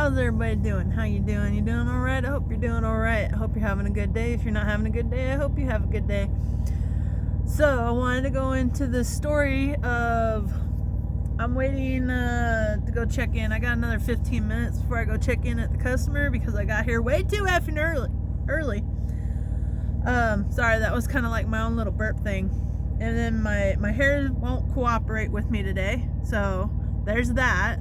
How's everybody doing? How you doing? You doing all right? I hope you're doing all right. I hope you're having a good day. If you're not having a good day, I hope you have a good day. So I wanted to go into the story of I'm waiting to go check in. I got another 15 minutes before I go check in at the customer because I got here way too effing early. Sorry, that was kind of like my own little burp thing. And then my hair won't cooperate with me today, so there's that.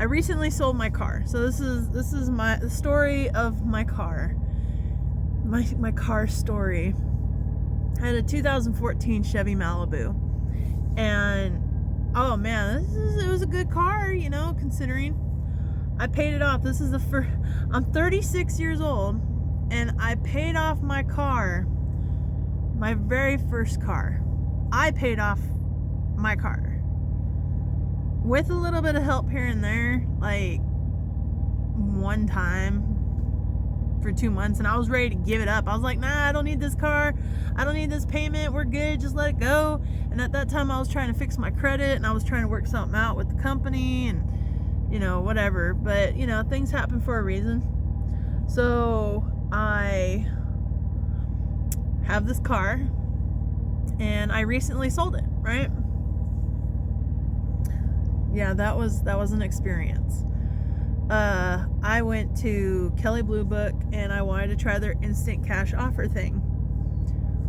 I recently sold my car, so this is the story of my car, my car story. I had a 2014 Chevy Malibu, and oh man, it was a good car, you know, considering I paid it off. This is the first. I'm 36 years old, and I paid off my car, my very first car. I paid off my car with a little bit of help here and there, like one time for 2 months, and I was ready to give it up. I was like, nah, I don't need this car, I don't need this payment, we're good, just let it go. And at that time I was trying to fix my credit, and I was trying to work something out with the company, and you know, whatever. But you know, things happen for a reason. So I have this car, and I recently sold it, right? Yeah, that was an experience. I went to Kelley Blue Book, and I wanted to try their instant cash offer thing.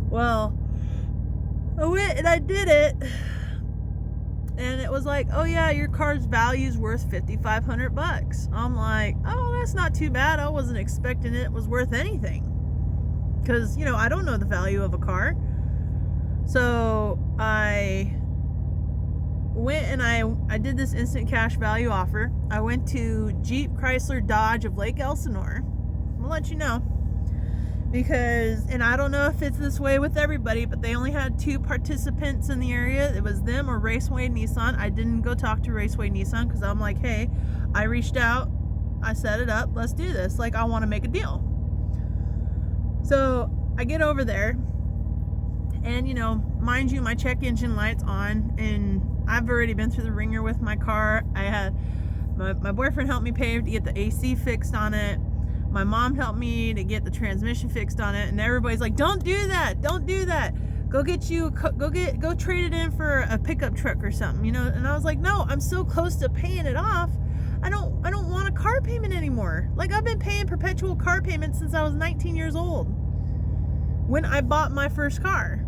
Well, I went and I did it, and it was like, oh yeah, your car's value is worth $5,500. I'm like, oh, that's not too bad. I wasn't expecting it was worth anything, because you know, I don't know the value of a car. So I went and I did this instant cash value offer. I went to Jeep Chrysler Dodge of Lake Elsinore. I'm gonna let you know, because, and I don't know if it's this way with everybody, but they only had 2 participants in the area. It was them or Raceway Nissan. I didn't go talk to Raceway Nissan because I'm like, hey, I reached out, I set it up, let's do this. Like, I want to make a deal. So I get over there, and you know, mind you, my check engine light's on, and I've already been through the ringer with my car. I had my boyfriend helped me pay to get the AC fixed on it. My mom helped me to get the transmission fixed on it, and everybody's like, don't do that, don't do that, go trade it in for a pickup truck or something, you know. And I was like, no, I'm so close to paying it off, I don't want a car payment anymore. Like, I've been paying perpetual car payments since I was 19 years old, when I bought my first car.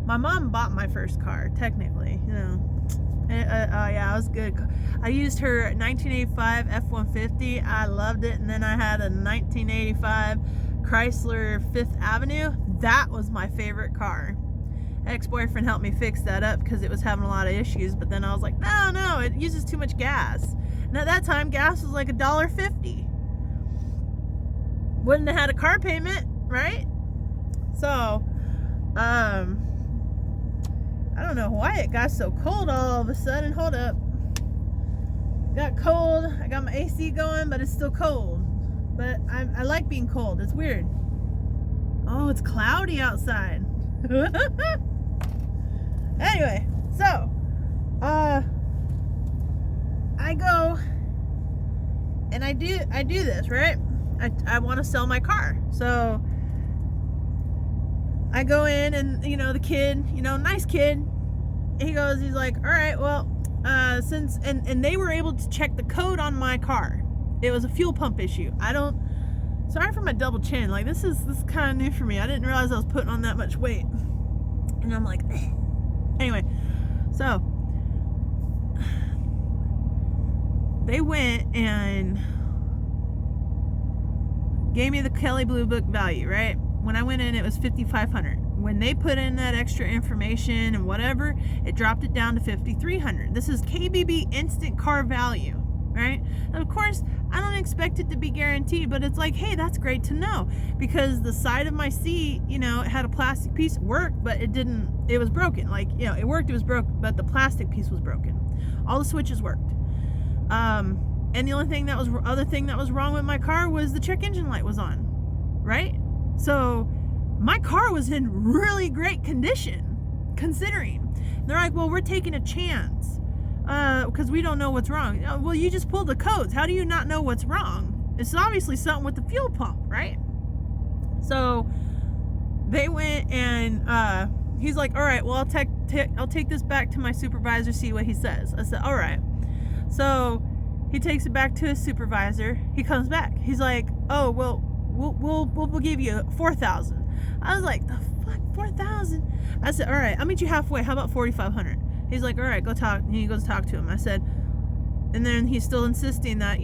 My mom bought my first car, technically, you know. Yeah, it was good. I used her 1985 F-150. I loved it. And then I had a 1985 Chrysler Fifth Avenue. That was my favorite car. Ex-boyfriend helped me fix that up because it was having a lot of issues. But then I was like, no, it uses too much gas. And at that time, gas was like $1.50. Wouldn't have had a car payment, right? So, I don't know why it got so cold all of a sudden. Hold up. Got cold. I got my AC going, but it's still cold. But I like being cold. It's weird. Oh, it's cloudy outside. Anyway, so I go and I do this, right? I want to sell my car. So I go in, and you know, the kid, you know, nice kid, he's like, all right, well, since, and they were able to check the code on my car. It was a fuel pump issue. Sorry for my double chin. Like, this is kind of new for me. I didn't realize I was putting on that much weight. And I'm like, anyway, so they went and gave me the Kelley Blue Book value, right? When I went in, it was $5,500. When they put in that extra information and whatever, it dropped it down to $5,300. This is KBB instant car value, right? And of course, I don't expect it to be guaranteed, but it's like, hey, that's great to know, because the side of my seat, you know, it had a plastic piece, worked, but it was broken. Like, you know, it worked, it was broken, but the plastic piece was broken. All the switches worked. And the other thing that was wrong with my car was the check engine light was on, right? So my car was in really great condition, considering. They're like, well, we're taking a chance. because we don't know what's wrong. Well, you just pulled the codes. How do you not know what's wrong? It's obviously something with the fuel pump, right? So they went and he's like, all right, well, I'll take this back to my supervisor, see what he says. I said, all right. So he takes it back to his supervisor. He comes back. He's like, oh, well, we'll give you 4,000. I was like, the fuck, 4,000? I said, all right, I'll meet you halfway. How about 4,500? He's like, all right, go talk. And he goes to talk to him. I said, and then he's still insisting that,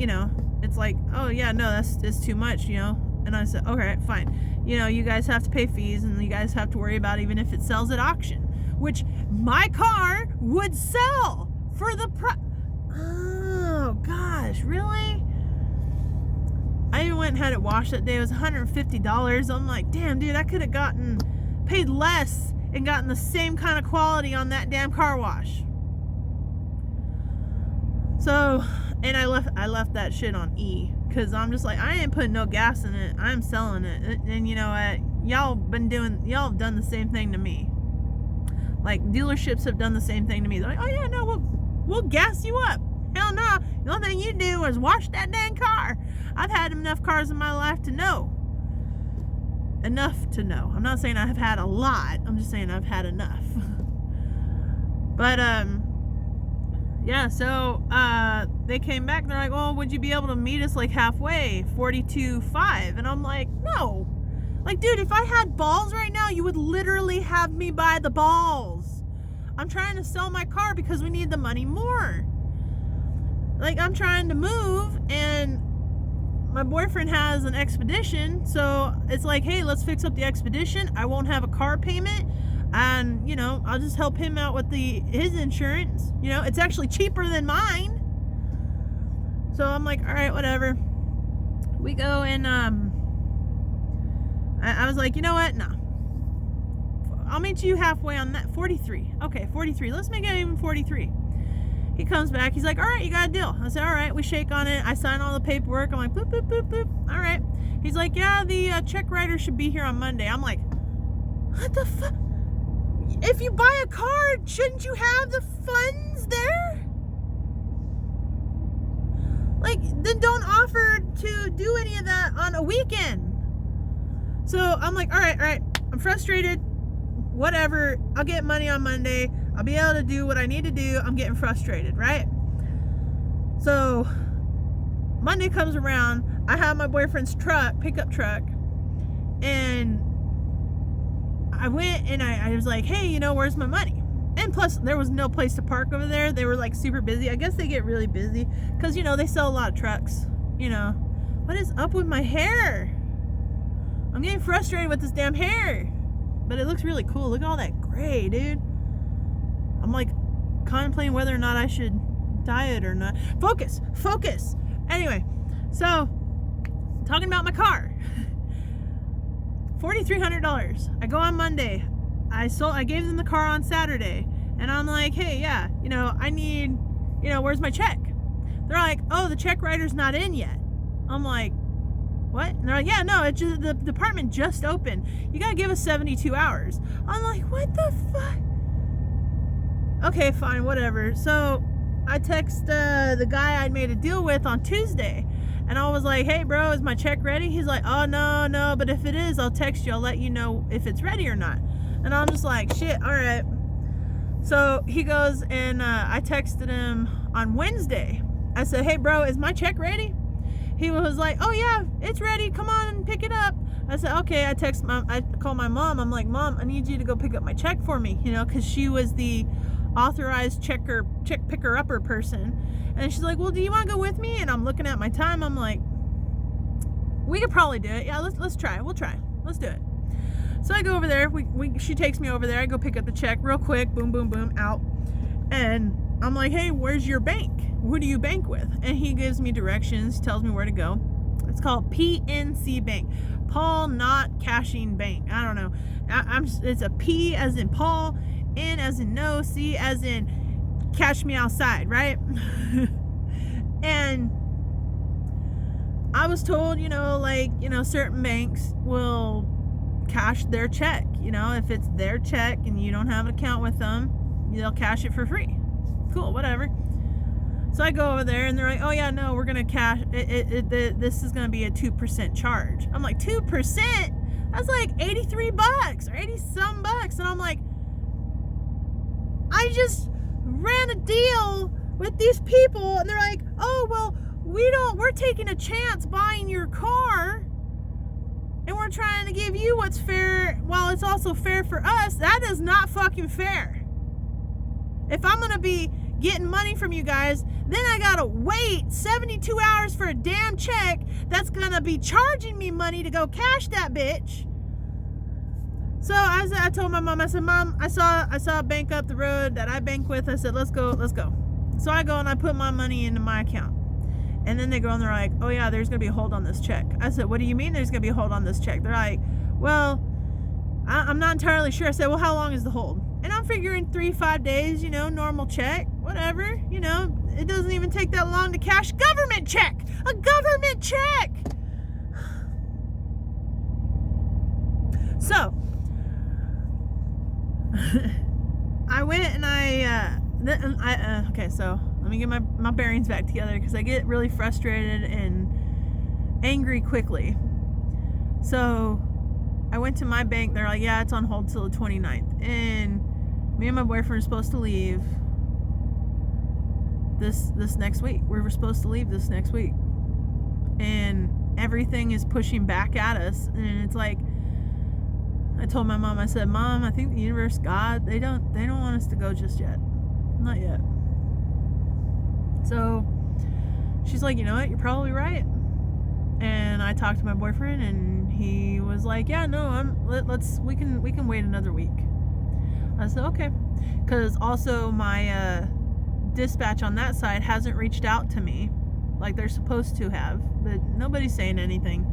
it's like, oh yeah, no, it's too much, And I said, okay, fine. You guys have to pay fees, and you guys have to worry about even if it sells at auction, which my car would sell for the Oh gosh, really? I even went and had it washed that day. It was $150. I'm like, damn, dude, I could have paid less and gotten the same kind of quality on that damn car wash. So, and I left that shit on E, because I'm just like, I ain't putting no gas in it. I'm selling it. And you know what? Y'all have done the same thing to me. Like, dealerships have done the same thing to me. They're like, oh yeah, no, we'll gas you up. Hell no. The only thing you do is wash that dang car. I've had enough cars in my life to know. Enough to know. I'm not saying I have had a lot. I'm just saying I've had enough. But, yeah, so, they came back. They're like, oh, would you be able to meet us, like, halfway? 42.5. And I'm like, no. Like, dude, if I had balls right now, you would literally have me buy the balls. I'm trying to sell my car because we need the money more. Like, I'm trying to move, and my boyfriend has an Expedition, so it's like, hey, let's fix up the Expedition. I won't have a car payment, and, I'll just help him out with his insurance. It's actually cheaper than mine. So I'm like, all right, whatever. We go, and I was like, you know what? No. I'll meet you halfway on that. 43. Okay, 43. Let's make it even 43. He comes back. He's like, all right, you got a deal. I said, all right. We shake on it. I sign all the paperwork. I'm like, boop, boop, boop, boop. All right. He's like, yeah, the check writer should be here on Monday. I'm like, what the fuck? If you buy a car, shouldn't you have the funds there? Like, then don't offer to do any of that on a weekend. So I'm like, all right. I'm frustrated. Whatever. I'll get money on Monday. I'll be able to do what I need to do. I'm getting frustrated, right? So Monday comes around. I have my boyfriend's pickup truck, and I went and I was like, hey, where's my money? And plus, there was no place to park over there. They were like super busy. I guess they get really busy because, they sell a lot of trucks. What is up with my hair? I'm getting frustrated with this damn hair. But it looks really cool. Look at all that gray, dude. I'm like contemplating whether or not I should dye it or not. Focus. Anyway, so talking about my car. $4,300. I go on Monday. I gave them the car on Saturday, and I'm like, hey, yeah, I need, where's my check? They're like, oh, the check writer's not in yet. I'm like, what? And they're like, yeah, no, it's just, the department just opened. You gotta give us 72 hours. I'm like, what the fuck? Okay, fine, whatever. So I text the guy I'd made a deal with on Tuesday, and I was like, hey, bro, is my check ready? He's like, oh, no, but if it is, I'll text you. I'll let you know if it's ready or not. And I'm just like, shit, all right. So he goes, and I texted him on Wednesday. I said, hey, bro, is my check ready? He was like, oh, yeah, it's ready. Come on and pick it up. I said, okay. I call my mom. I'm like, Mom, I need you to go pick up my check for me, because she was the authorized check picker-upper person. And she's like, well, do you want to go with me? And I'm looking at my time. I'm like, we could probably do it. Yeah, let's try. We'll try. Let's do it. So I go over there. She takes me over there. I go pick up the check real quick. Boom, boom, boom, out. And I'm like, hey, where's your bank? Who do you bank with? And he gives me directions, tells me where to go. It's called PNC Bank. Paul Not Cashing Bank. I don't know. It's a P as in Paul, N as in no, C as in cash me outside, right? And I was told, certain banks will cash their check. If it's their check and you don't have an account with them, they'll cash it for free. cool, whatever. So I go over there and they're like, oh yeah, no, we're going to cash this is going to be a 2% charge. I'm like, 2%? That's like $83 or 80 some bucks. And I'm like, I just ran a deal with these people and they're like, oh, well, we're taking a chance buying your car and we're trying to give you what's fair while it's also fair for us. That is not fucking fair. If I'm going to be getting money from you guys, then I gotta wait 72 hours for a damn check that's gonna be charging me money to go cash that bitch. So I told my mom, I said, Mom, I saw a bank up the road that I bank with. I said, let's go. So I go and I put my money into my account. And then they go and they're like, oh yeah, there's gonna be a hold on this check. I said, what do you mean there's gonna be a hold on this check? They're like, well, I'm not entirely sure. I said, well, how long is the hold? And I'm figuring 3-5 days, normal check, whatever, it doesn't even take that long to cash a government check. So, I went and okay, so let me get my bearings back together because I get really frustrated and angry quickly. So, I went to my bank. They're like, yeah, it's on hold till the 29th. And me and my boyfriend are supposed to leave this next week. We were supposed to leave this next week. And everything is pushing back at us. And it's like, I told my mom, I said, Mom, I think the universe, God, they don't want us to go just yet. Not yet. So she's like, you know what? You're probably right. And I talked to my boyfriend and he was like, yeah, no, we can wait another week. I said, okay. Because also my dispatch on that side hasn't reached out to me like they're supposed to have, but nobody's saying anything.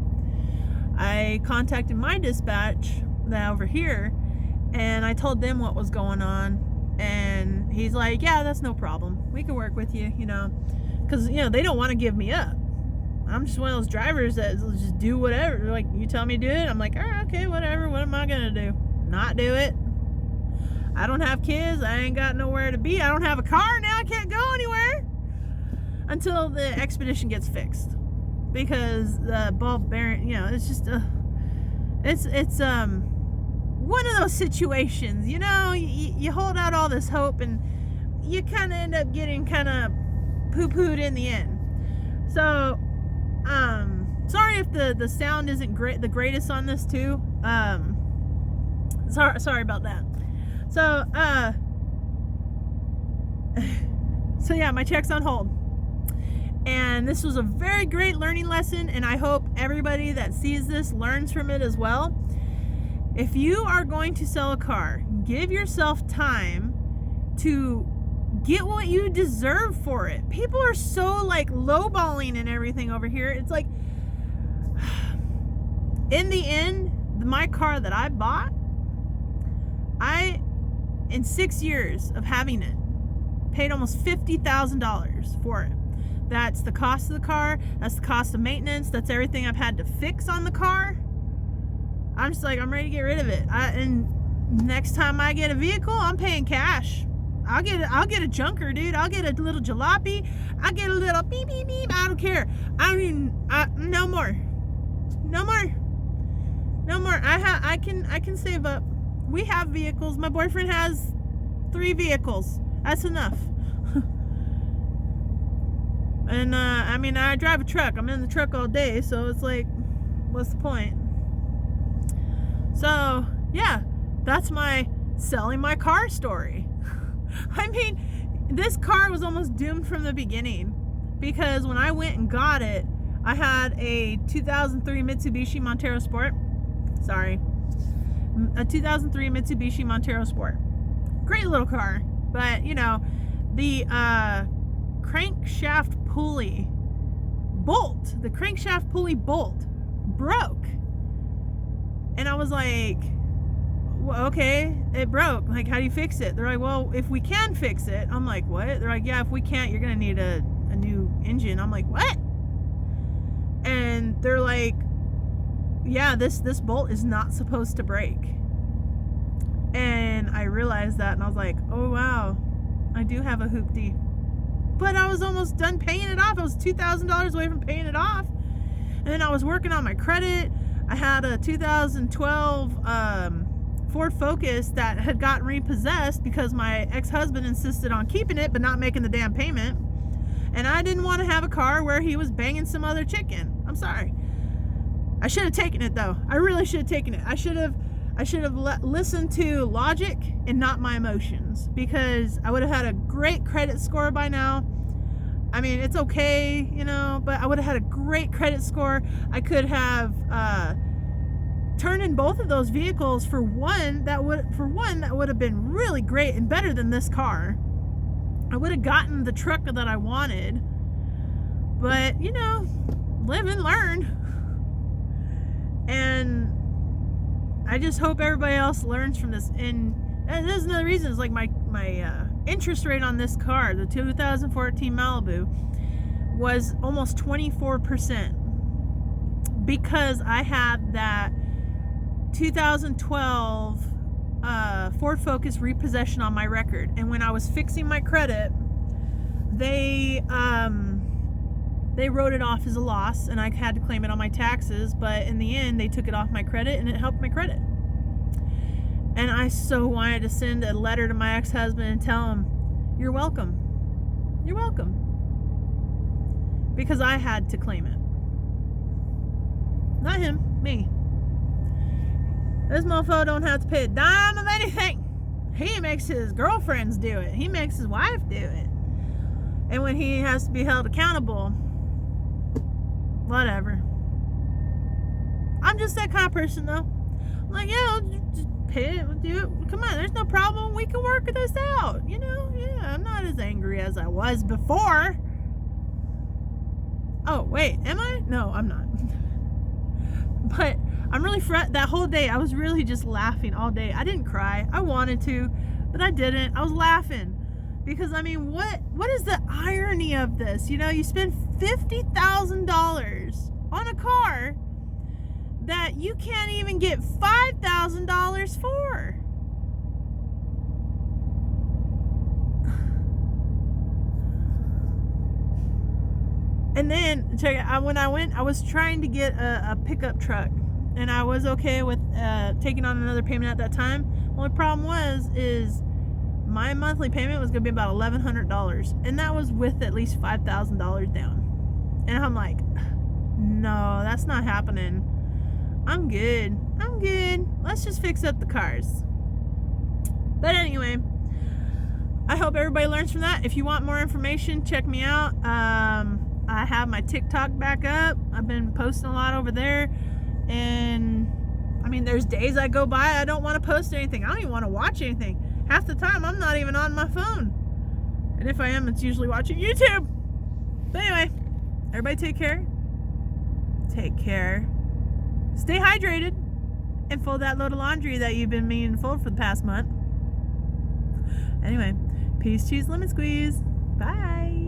I contacted my dispatch over here and I told them what was going on, and he's like, yeah, that's no problem. We can work with you, because, they don't want to give me up. I'm just one of those drivers that just do whatever. Like, you tell me to do it, I'm like, all right, okay, whatever. What am I going to do? Not do it. I don't have kids. I ain't got nowhere to be. I don't have a car now. I can't go anywhere until the expedition gets fixed. Because the ball bearing, it's just it's one of those situations, you hold out all this hope and you kind of end up getting kind of poo-pooed in the end. So, sorry if the sound isn't the greatest on this too. Sorry about that. So, so yeah, my check's on hold. And this was a very great learning lesson, and I hope everybody that sees this learns from it as well. If you are going to sell a car, give yourself time to get what you deserve for it. People are so lowballing and everything over here. It's like, in the end, my car that I bought, in 6 years of having it, paid almost $50,000 for it. That's the cost of the car. That's the cost of maintenance. That's everything I've had to fix on the car. I'm just like, I'm ready to get rid of it. And next time I get a vehicle, I'm paying cash. I'll get a junker, dude. I'll get a little jalopy. I'll get a little beep beep beep. I don't care. No more. I can save up. We have vehicles. My boyfriend has 3 vehicles. That's enough. And I drive a truck. I'm in the truck all day, so it's like, what's the point? So yeah, that's my selling my car story. This car was almost doomed from the beginning, because when I went and got it, I had a 2003 Mitsubishi Montero Sport. A 2003 Mitsubishi Montero Sport. Great little car, but the crankshaft pulley bolt broke. And I was like, well, okay, it broke. Like, how do you fix it? They're like, well, if we can fix it. I'm like, what? They're like, yeah, if we can't, you're going to need a new engine. I'm like, what? And they're like, yeah, this bolt is not supposed to break. And I realized that, and I was like, oh, wow. I do have a hoopty. But I was almost done paying it off. I was $2,000 away from paying it off. And then I was working on my credit. I had a 2012 Ford Focus that had gotten repossessed because my ex-husband insisted on keeping it but not making the damn payment. And I didn't want to have a car where he was banging some other chick in. I'm sorry. I should have taken it though. I really should have taken it. I should have listened to logic and not my emotions, because I would have had a great credit score by now. I mean, it's okay, you know, but I would have had a great credit score. I could have turned in both of those vehicles for one that would have been really great and better than this car. I would have gotten the truck that I wanted. But, you know, live and learn. And I just hope everybody else learns from this. And there's another reason. It's like my interest rate on this car, the 2014 Malibu, was almost 24%, because I had that 2012 Ford Focus repossession on my record. And when I was fixing my credit, they wrote it off as a loss, and I had to claim it on my taxes. But in the end, they took it off my credit, and it helped my credit. And I so wanted to send a letter to my ex-husband and tell him, "You're welcome. You're welcome." Because I had to claim it. Not him, me. This mofo don't have to pay a dime of anything. He makes his girlfriends do it. He makes his wife do it. And when he has to be held accountable, whatever. I'm just that kind of person, though. I'm like, yeah, just pay it, do it. Come on, there's no problem. We can work this out. You know, yeah, I'm not as angry as I was before. Oh, wait, am I? No, I'm not. But I'm really that whole day, I was really just laughing all day. I didn't cry. I wanted to, but I didn't. I was laughing. Because, I mean, what is the irony of this? You know, you spend $50,000 on a car that you can't even get $5,000 for. And then, check it, when I went, I was trying to get a pickup truck. And I was okay with taking on another payment at that time. Only problem is my monthly payment was going to be about $1,100. And that was with at least $5,000 down. And I'm like, no, that's not happening. I'm good. Let's just fix up the cars. But anyway, I hope everybody learns from that. If you want more information, check me out. I have my TikTok back up. I've been posting a lot over there. And I mean, there's days I go by I don't want to post anything. I don't even want to watch anything. Half the time I'm not even on my phone. And if I am, it's usually watching YouTube. But anyway, everybody take care. Take care. Stay hydrated. And fold that load of laundry that you've been meaning to fold for the past month. Anyway, peace, cheese, lemon squeeze. Bye.